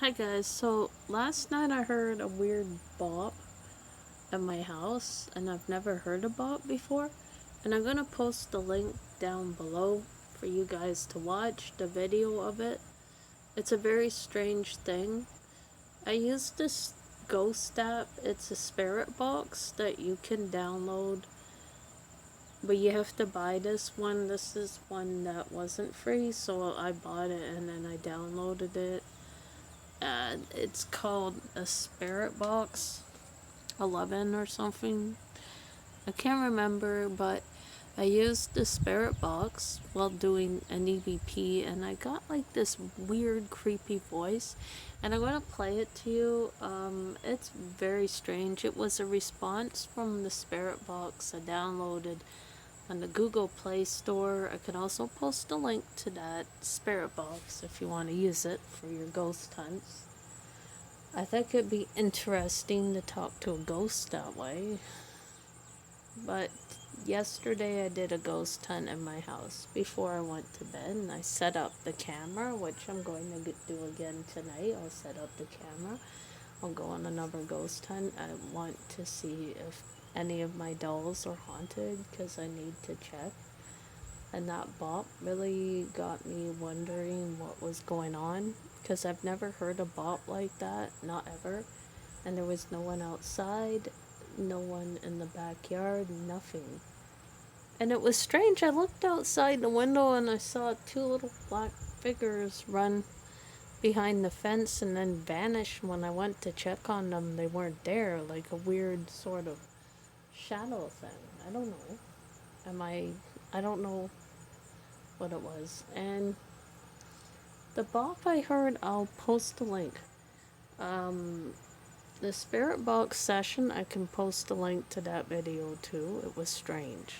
Hi guys, so last night I heard a weird bop at my house and I've never heard a bop before, and I'm gonna post the link down below for you guys to watch the video of it. It's a very strange thing. I used this ghost app. It's a spirit box that you can download, but you have to buy this one. This is one that wasn't free, so I bought it and then I downloaded it. It's called a Spirit Box 11 or something. I can't remember, but I used the Spirit Box while doing an EVP and I got like this weird, creepy voice. And I'm going to play it to you. It's very strange. It was a response from the Spirit Box I downloaded on the Google Play Store. I can also post a link to that Spirit Box if you want to use it for your ghost hunts. I think it'd be interesting to talk to a ghost that way. But yesterday I did a ghost hunt in my house before I went to bed, and I set up the camera, which I'm going to do again tonight. I'll set up the camera. I'll go on another ghost hunt. I want to see if any of my dolls are haunted because I need to check. And that bop really got me wondering what was going on because I've never heard a bop like that, not ever. And there was no one outside, no one in the backyard, nothing. And it was strange. I looked outside the window and I saw two little black figures run behind the fence and then vanish. When I went to check on them, they weren't there, like a weird sort of shadow thing. I don't know. I don't know what it was. And the bop I heard, I'll post the link. The Spirit Box session, I can post a link to that video too. It was strange.